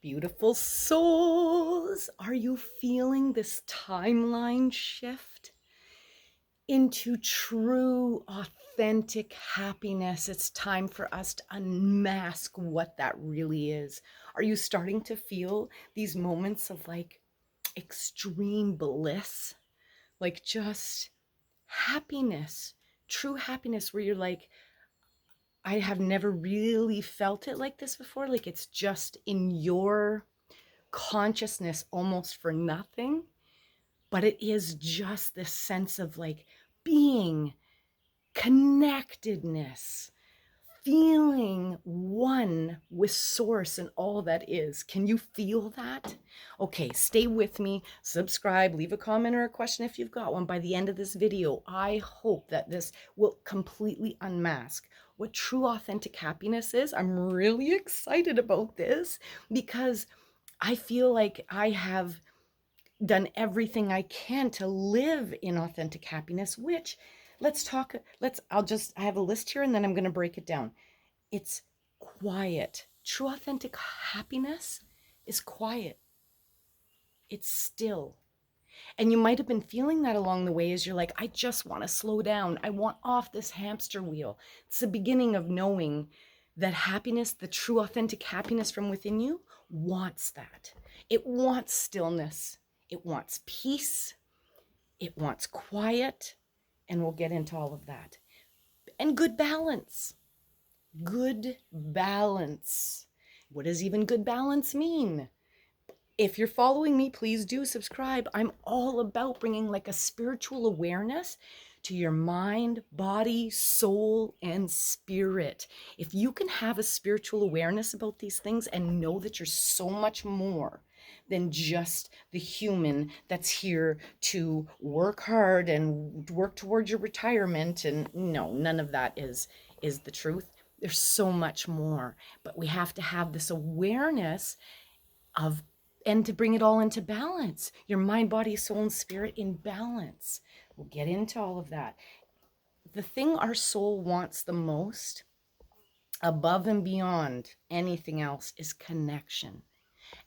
Beautiful souls, are you feeling this timeline shift into true, authentic happiness? It's time for us to unmask what that really is. Are you starting to feel these moments of like extreme bliss? Like just happiness, true happiness, where you're like, I have never really felt it like this before. Like it's just in your consciousness almost for nothing, but it is just this sense of like being, connectedness, feeling one with source and all that is. Can you feel that? Okay, stay with me, subscribe, leave a comment or a question if you've got one. By the end of this video, I hope that this will completely unmask what true authentic happiness is. I'm really excited about this because I feel like I have done everything I can to live in authentic happiness, which I have a list here and then I'm going to break it down. It's quiet. True authentic happiness is quiet. It's still. And you might have been feeling that along the way as you're like, I just want to slow down. I want off this hamster wheel. It's the beginning of knowing that happiness, the true authentic happiness from within you, wants that. It wants stillness. It wants peace. It wants quiet. And we'll get into all of that. And good balance. Good balance. What does even good balance mean? If you're following me, please do subscribe. I'm all about bringing like a spiritual awareness to your mind, body, soul, and spirit. If you can have a spiritual awareness about these things and know that you're so much more than just the human that's here to work hard and work towards your retirement, and no, none of that is the truth. There's so much more, but we have to have this awareness of, and to bring it all into balance, your mind, body, soul, and spirit in balance. We'll get into all of that. The thing our soul wants the most, above and beyond anything else, is connection.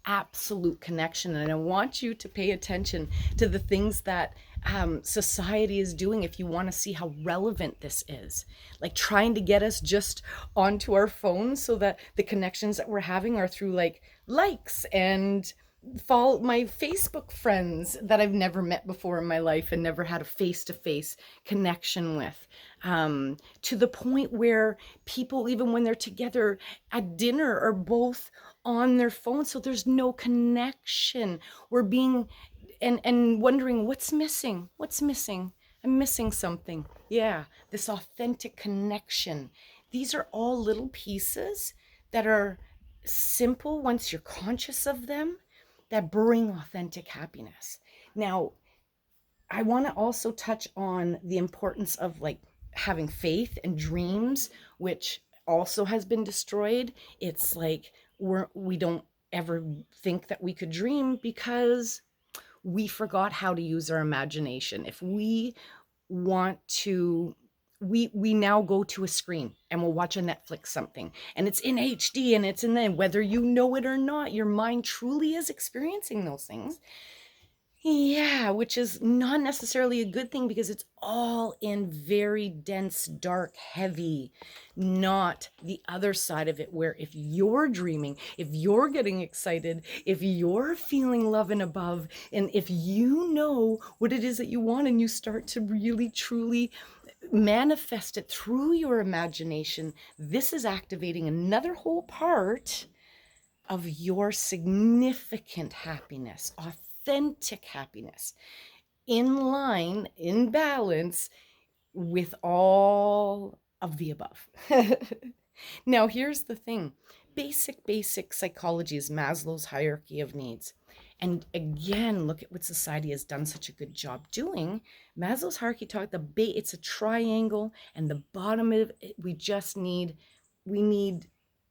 Absolute connection. And I want you to pay attention to the things that society is doing if you want to see how relevant this is. Like trying to get us just onto our phones so that the connections that we're having are through like likes and follow my Facebook friends that I've never met before in my life and never had a face-to-face connection with, to the point where people, even when they're together at dinner, are both on their phone, so there's no connection. We're being and wondering what's missing. I'm missing something. Yeah, this authentic connection. These are all little pieces that are simple once you're conscious of them, that bring authentic happiness. Now, I want to also touch on the importance of like having faith and dreams, which also has been destroyed. It's like we don't ever think that we could dream because we forgot how to use our imagination. If we want to, we now go to a screen and we'll watch a Netflix something and it's in HD and it's in there, whether you know it or not, your mind truly is experiencing those things. Yeah, which is not necessarily a good thing because it's all in very dense, dark, heavy, not the other side of it, where if you're dreaming, if you're getting excited, if you're feeling love and above, and if you know what it is that you want and you start to really, truly manifest it through your imagination, this is activating another whole part of your significant happiness, authentic happiness, in line, in balance with all of the above. Now, here's the thing. Basic psychology is Maslow's hierarchy of needs. And again, look at what society has done such a good job doing. Maslow's hierarchy taught it's a triangle, and the bottom of it, we need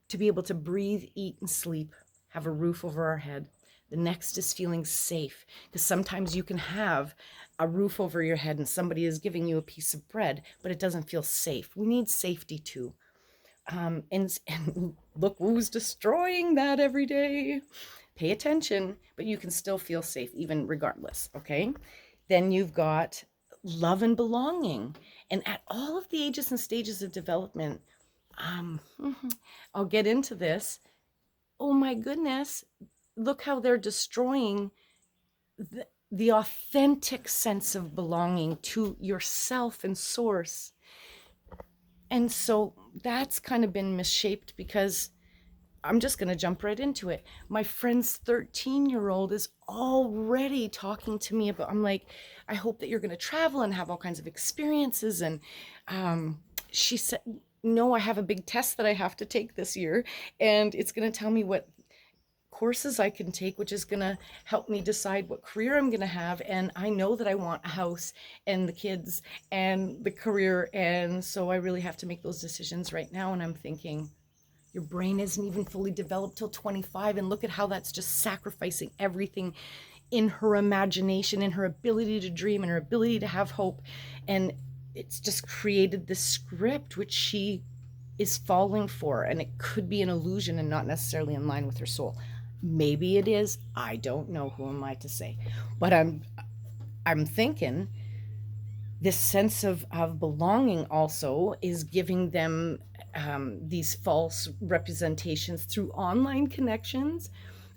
to be able to breathe, eat, and sleep, have a roof over our head. The next is feeling safe, because sometimes you can have a roof over your head and somebody is giving you a piece of bread, but it doesn't feel safe. We need safety too. And look who's destroying that every day. Pay attention, but you can still feel safe even regardless, okay? Then you've got love and belonging. And at all of the ages and stages of development, um, I'll get into this. Oh my goodness, look how they're destroying the authentic sense of belonging to yourself and source. And so that's kind of been misshaped because I'm just going to jump right into it. My friend's 13-year-old is already talking to me about, I'm like, I hope that you're going to travel and have all kinds of experiences. And she said, no, I have a big test that I have to take this year. And it's going to tell me what courses I can take, which is going to help me decide what career I'm going to have. And I know that I want a house and the kids and the career. And so I really have to make those decisions right now. And I'm thinking, your brain isn't even fully developed till 25. And look at how that's just sacrificing everything in her imagination, in her ability to dream, and her ability to have hope. And it's just created this script which she is falling for. And it could be an illusion and not necessarily in line with her soul. Maybe it is. I don't know. Who am I to say? But I'm thinking this sense of belonging also is giving them these false representations through online connections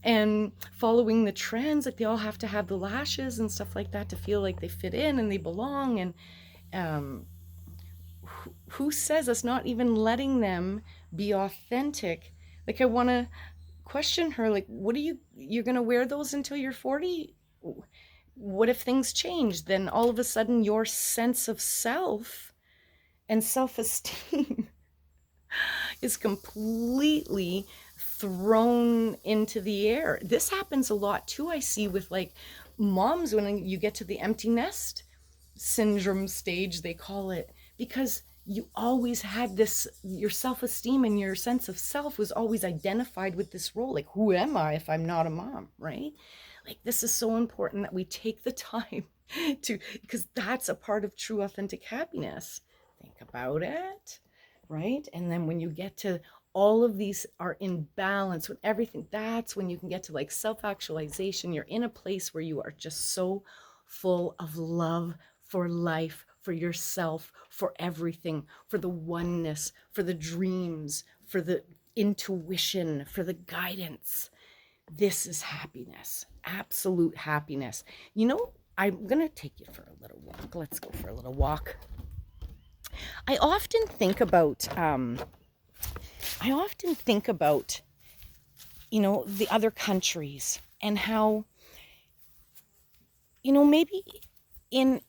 and following the trends. Like they all have to have the lashes and stuff like that to feel like they fit in and they belong. And who says us not even letting them be authentic? Like I want to question her, like, what are you're going to wear those until you're 40? What if things change? Then all of a sudden your sense of self and self-esteem is completely thrown into the air. This happens a lot too, I see, with like moms when you get to the empty nest syndrome stage, they call it, because you always had this, your self-esteem and your sense of self was always identified with this role. Like, who am I if I'm not a mom, right? Like, this is so important that we take the time to, because that's a part of true authentic happiness. Think about it, right? And then when you get to all of these are in balance with everything, that's when you can get to like self-actualization. You're in a place where you are just so full of love for life, for yourself, for everything, for the oneness, for the dreams, for the intuition, for the guidance. This is happiness, absolute happiness. You know, I'm going to take you for a little walk. Let's go for a little walk. I often think about, the other countries and how, maybe in,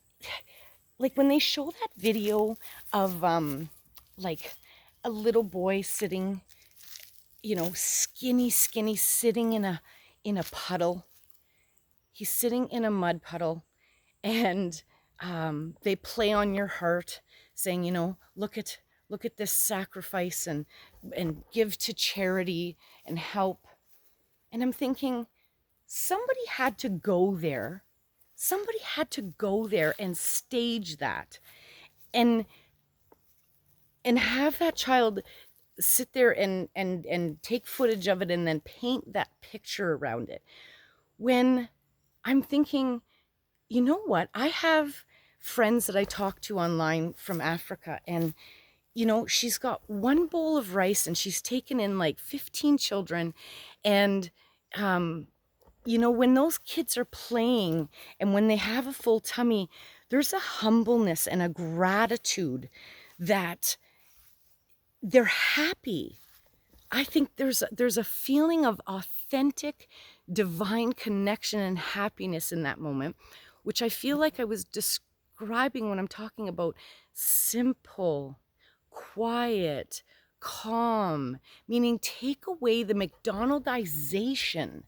like when they show that video of like a little boy sitting, skinny sitting in a puddle. He's sitting in a mud puddle, and they play on your heart saying, look at this sacrifice and give to charity and help. And I'm thinking, somebody had to go there. Somebody had to go there and stage that and have that child sit there and take footage of it and then paint that picture around it. When I'm thinking, you know what? I have friends that I talk to online from Africa, and she's got one bowl of rice and she's taken in like 15 children. And when those kids are playing and when they have a full tummy, there's a humbleness and a gratitude that they're happy. I think there's a feeling of authentic divine connection and happiness in that moment, which I feel like I was describing when I'm talking about simple, quiet, calm, meaning take away the McDonaldization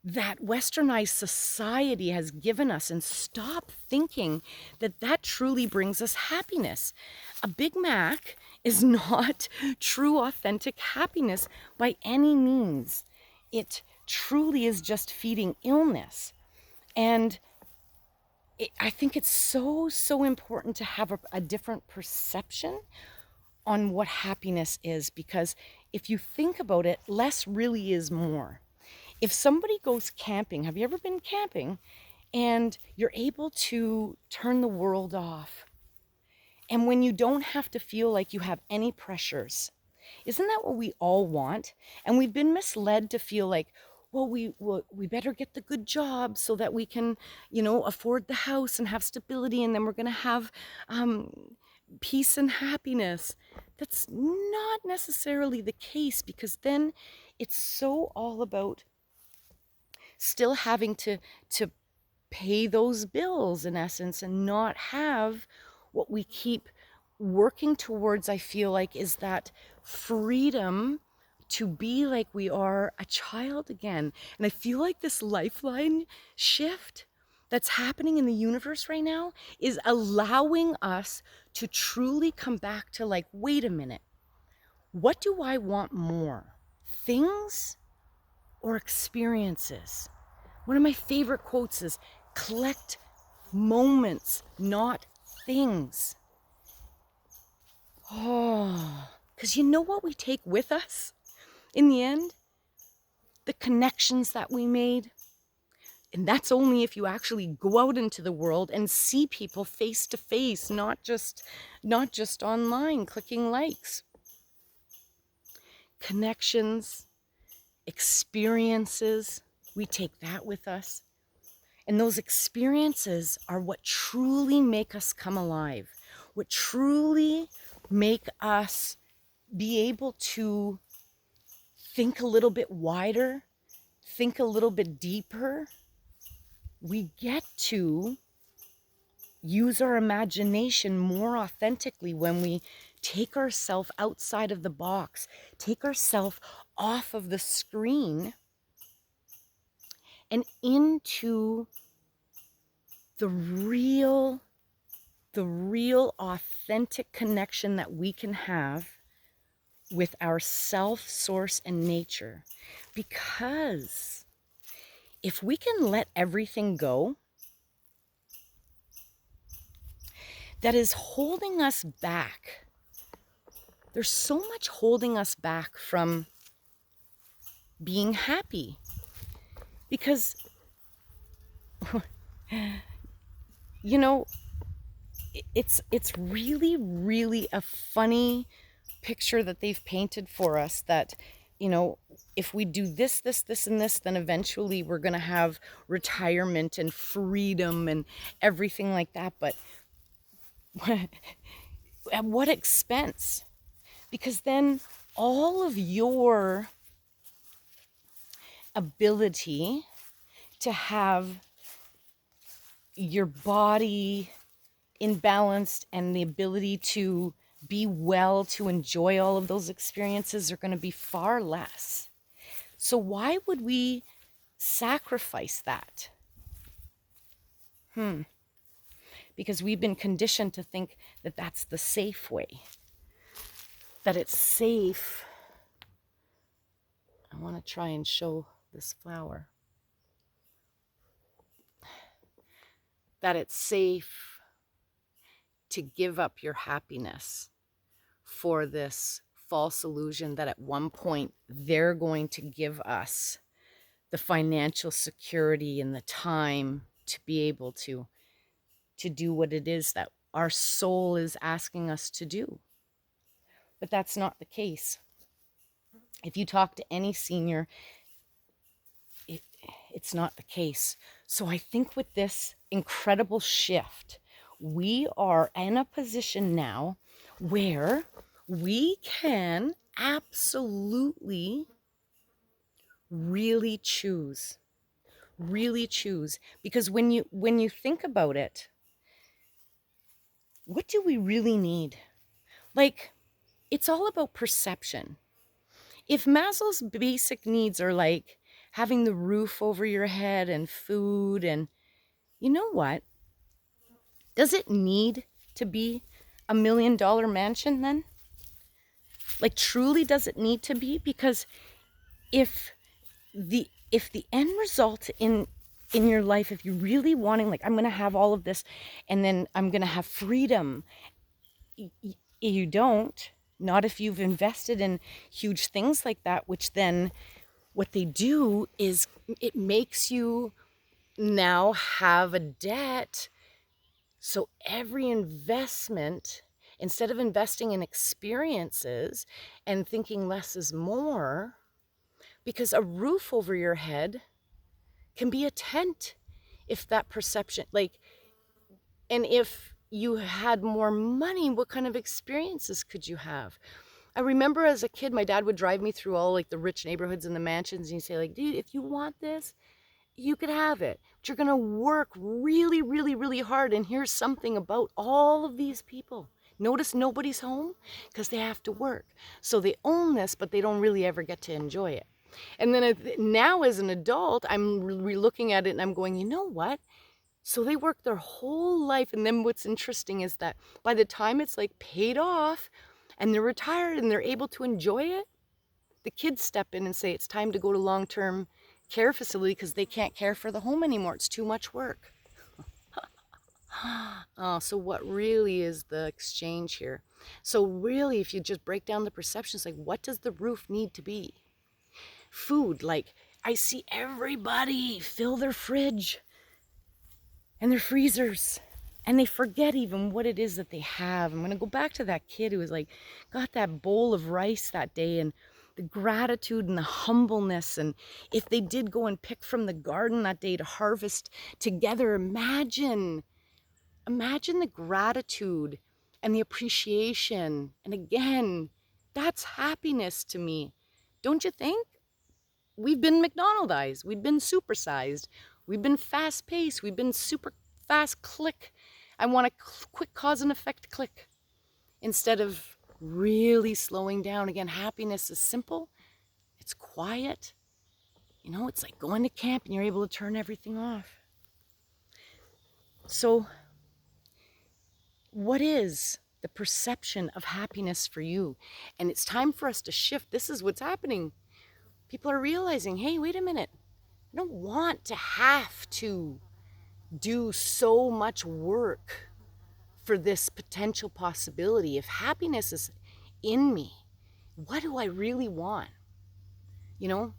that westernized society has given us and stop thinking that truly brings us happiness. A Big Mac is not true authentic happiness by any means. It truly is just feeding illness. And I think it's so important to have a different perception on what happiness is, because if you think about it, less really is more. If somebody goes camping, have you ever been camping? And you're able to turn the world off. And when you don't have to feel like you have any pressures, isn't that what we all want? And we've been misled to feel like, well, we better get the good job so that we can, afford the house and have stability, and then we're going to have peace and happiness. That's not necessarily the case, because then it's so all about still having to pay those bills in essence, and not have what we keep working towards. I feel like is that freedom to be like we are a child again. And I feel like this lifeline shift that's happening in the universe right now is allowing us to truly come back to like, wait a minute, what do I want more? Things or experiences? One of my favorite quotes is, collect moments, not things. Oh, because you know what we take with us in the end? The connections that we made. And that's only if you actually go out into the world and see people face to face, not just online clicking likes. Connections, experiences, we take that with us. And those experiences are what truly make us come alive, what truly make us be able to think a little bit wider, think a little bit deeper. We get to use our imagination more authentically when we take ourselves outside of the box, take ourselves off of the screen and into the real authentic connection that we can have with our self, source, and nature. Because if we can let everything go that is holding us back, there's so much holding us back from being happy. Because it's really, really a funny picture that they've painted for us, that if we do this, and this, then eventually we're going to have retirement and freedom and everything like that. But at what expense? Because then all of your ability to have your body imbalanced and the ability to be well, to enjoy all of those experiences are going to be far less. So why would we sacrifice that? Because we've been conditioned to think that that's the safe way, that it's safe. I want to try and show this flower. That it's safe to give up your happiness for this false illusion that at one point they're going to give us the financial security and the time to be able to do what it is that our soul is asking us to do. But that's not the case. If you talk to any senior, it's not the case. So I think with this incredible shift, we are in a position now where we can absolutely really choose. Because when you think about it, what do we really need? Like, it's all about perception. If Maslow's basic needs are like having the roof over your head and food, and you know what? Does it need to be $1 million mansion then? Like, truly, does it need to be? Because if the end result in your life, if you're really wanting, like, I'm going to have all of this and then I'm going to have freedom, you don't Not if you've invested in huge things like that, which then what they do is it makes you now have a debt. So every investment, instead of investing in experiences and thinking less is more, because a roof over your head can be a tent if that perception, like, and if you had more money, what kind of experiences could you have? I remember as a kid, my dad would drive me through all like the rich neighborhoods and the mansions, and he'd say, like, dude, if you want this, you could have it. But you're gonna work really, really, really hard. And here's something about all of these people. Notice nobody's home because they have to work. So they own this, but they don't really ever get to enjoy it. And then now as an adult, I'm looking at it and I'm going, you know what? So they work their whole life. And then what's interesting is that by the time it's like paid off and they're retired and they're able to enjoy it, the kids step in and say it's time to go to long-term care facility because they can't care for the home anymore. It's too much work. Oh, so what really is the exchange here? So really, if you just break down the perceptions, like what does the roof need to be? Food, like I see everybody fill their fridge and their freezers and they forget even what it is that they have. I'm going to go back to that kid who was like, got that bowl of rice that day, and the gratitude and the humbleness. And if they did go and pick from the garden that day to harvest together, imagine the gratitude and the appreciation. And again, that's happiness to me. Don't you think? We've been McDonaldized. We've been supersized. We've been fast paced. We've been super fast click. I want a quick cause and effect click instead of really slowing down. Again, happiness is simple. It's quiet. You know, it's like going to camp and you're able to turn everything off. So what is the perception of happiness for you? And it's time for us to shift. This is what's happening. People are realizing, hey, wait a minute. I don't want to have to do so much work for this potential possibility. If happiness is in me, what do I really want? You know,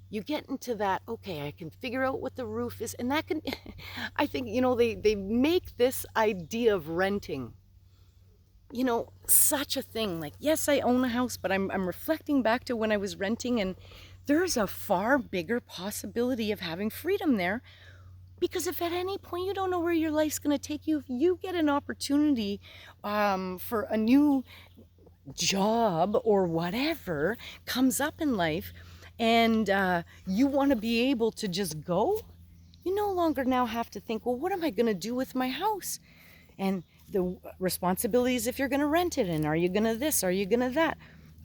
you get into that, okay, I can figure out what the roof is. And that can, I think, you know, they make this idea of renting, you know, such a thing. Like, yes, I own a house, but I'm reflecting back to when I was renting, and there's a far bigger possibility of having freedom there. Because if at any point you don't know where your life's going to take you, if you get an opportunity for a new job or whatever comes up in life, and you want to be able to just go, you no longer now have to think, well, what am I going to do with my house? And the responsibilities if you're going to rent it, and are you going to this, are you going to that,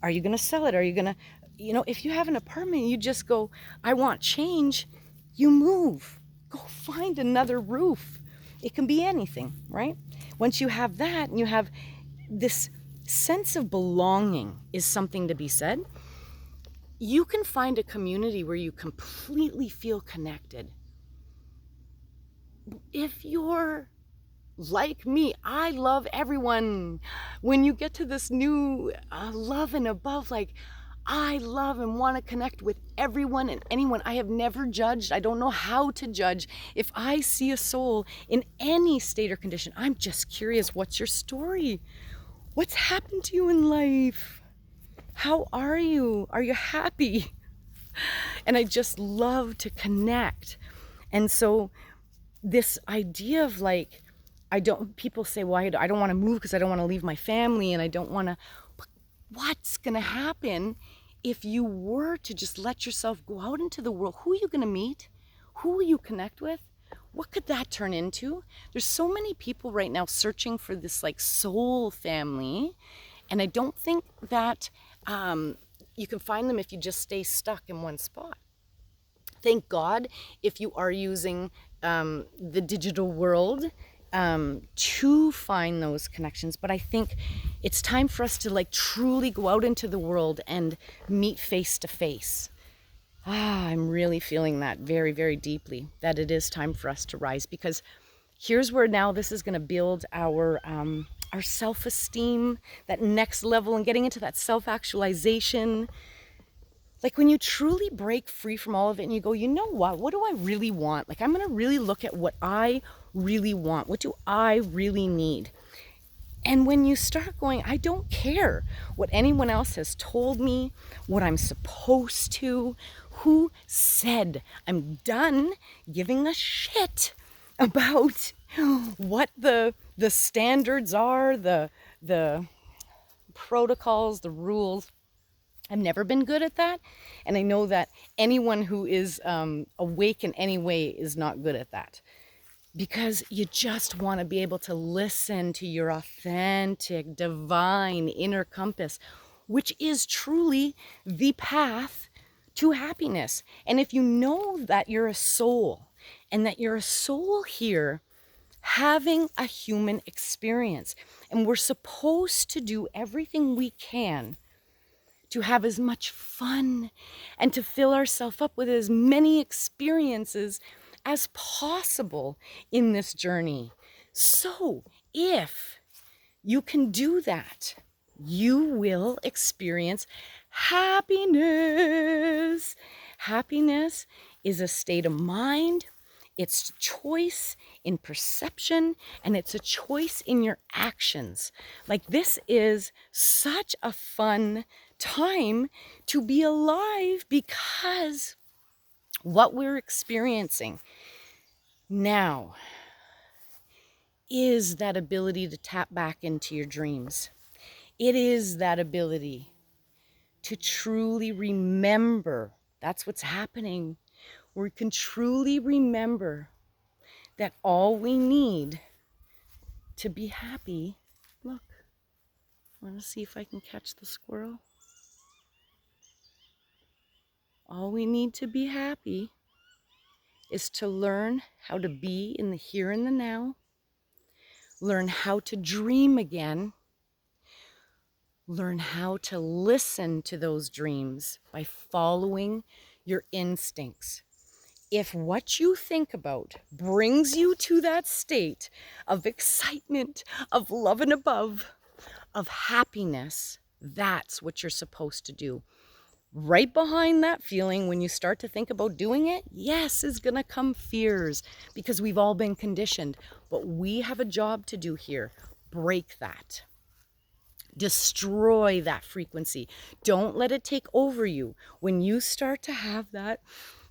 are you going to sell it, are you going to, you know, if you have an apartment, you just go, I want change, you move. Go find another roof. It can be anything, right? Once you have that and you have this sense of belonging is something to be said. You can find a community where you completely feel connected. If you're like me, I love everyone. When you get to this new love and above, like, I love and want to connect with everyone and anyone. I have never judged. I don't know how to judge. If I see a soul in any state or condition, I'm just curious, what's your story? What's happened to you in life? How are you? Are you happy? And I just love to connect. And so this idea of like, people say, well, I don't want to move because I don't want to leave my family, and I don't want to. What's going to happen if you were to just let yourself go out into the world? Who are you going to meet? Who will you connect with? What could that turn into? There's so many people right now searching for this like soul family. And I don't think that you can find them if you just stay stuck in one spot. Thank God if you are using the digital world to find those connections. But I think it's time for us to like truly go out into the world and meet face to face. I'm really feeling that very, very deeply, that it is time for us to rise, because here's where now this is going to build our our self-esteem, that next level, and getting into that self-actualization. Like when you truly break free from all of it and you go, you know what do I really want? Like, I'm going to really look at what I really want. What do I really need? And when you start going, I don't care what anyone else has told me, what I'm supposed to, who said. I'm done giving a shit about what the standards are, the protocols, the rules. I've never been good at that. And I know that anyone who is awake in any way is not good at that. Because you just want to be able to listen to your authentic, divine inner compass, which is truly the path to happiness. And if you know that you're a soul and that you're a soul here having a human experience, and we're supposed to do everything we can to have as much fun and to fill ourselves up with as many experiences as possible in this journey. So, if you can do that, you will experience happiness. Happiness is a state of mind. It's choice in perception, and it's a choice in your actions. Like, this is such a fun time to be alive, because what we're experiencing now is that ability to tap back into your dreams. It is that ability to truly remember. That's what's happening. We can truly remember that all we need to be happy. Look, I want to see if I can catch the squirrel. All we need to be happy is to learn how to be in the here and the now, learn how to dream again, learn how to listen to those dreams by following your instincts. If what you think about brings you to that state of excitement, of love and above, of happiness, that's what you're supposed to do. Right behind that feeling, when you start to think about doing it, yes, is going to come fears, because we've all been conditioned. But we have a job to do here. Break that. Destroy that frequency. Don't let it take over you. When you start to have that,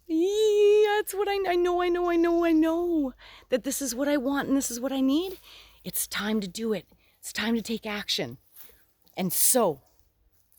that's what I know that this is what I want and this is what I need, it's time to do it. It's time to take action. And so,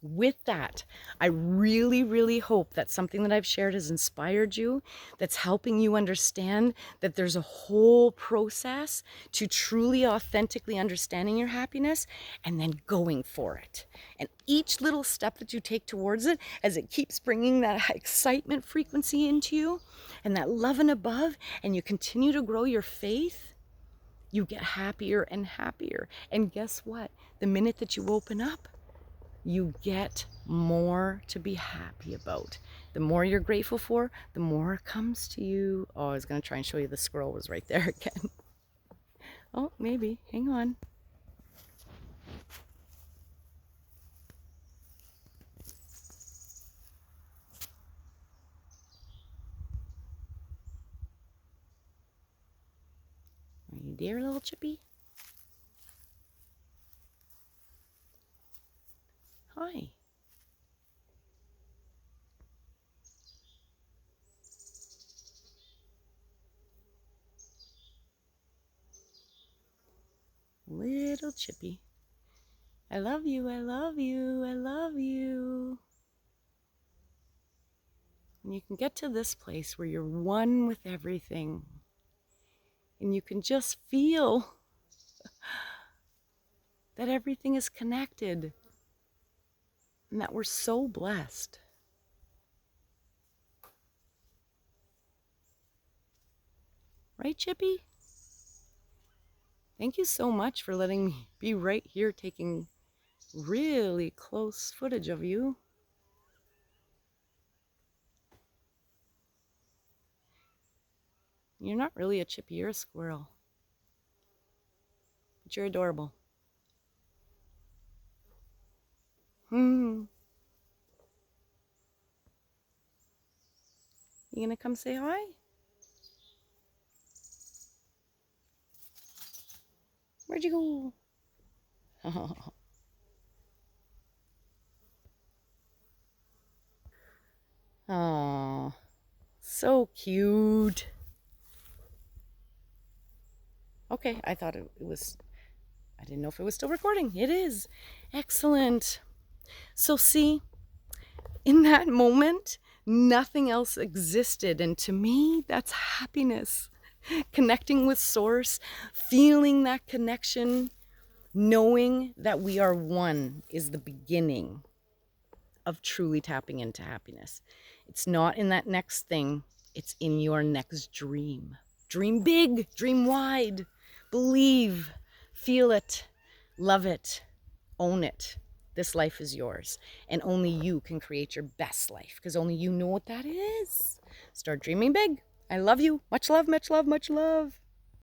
with that, I really, really hope that something that I've shared has inspired you, that's helping you understand that there's a whole process to truly, authentically understanding your happiness and then going for it. And each little step that you take towards it, as it keeps bringing that excitement frequency into you and that love and above, and you continue to grow your faith, you get happier and happier. And guess what? The minute that you open up, you get more to be happy about. The more you're grateful for, the more it comes to you. Oh, I was going to try and show you the squirrel was right there again. Oh, maybe. Hang on. Are you there, little chippy? Hi. Little chippy. I love you, I love you, I love you. And you can get to this place where you're one with everything. And you can just feel that everything is connected. And that we're so blessed. Right, Chippy? Thank you so much for letting me be right here taking really close footage of you. You're not really a chippy, you're a squirrel. But you're adorable. You gonna come say hi? Where'd you go? Oh, so cute. Okay, I thought it was, I didn't know if it was still recording. It is. Excellent. So see, in that moment, nothing else existed. And to me, that's happiness. Connecting with Source, feeling that connection, knowing that we are one is the beginning of truly tapping into happiness. It's not in that next thing, it's in your next dream. Dream big, dream wide, believe, feel it, love it, own it. This life is yours, and only you can create your best life because only you know what that is. Start dreaming big. I love you. Much love, much love, much love.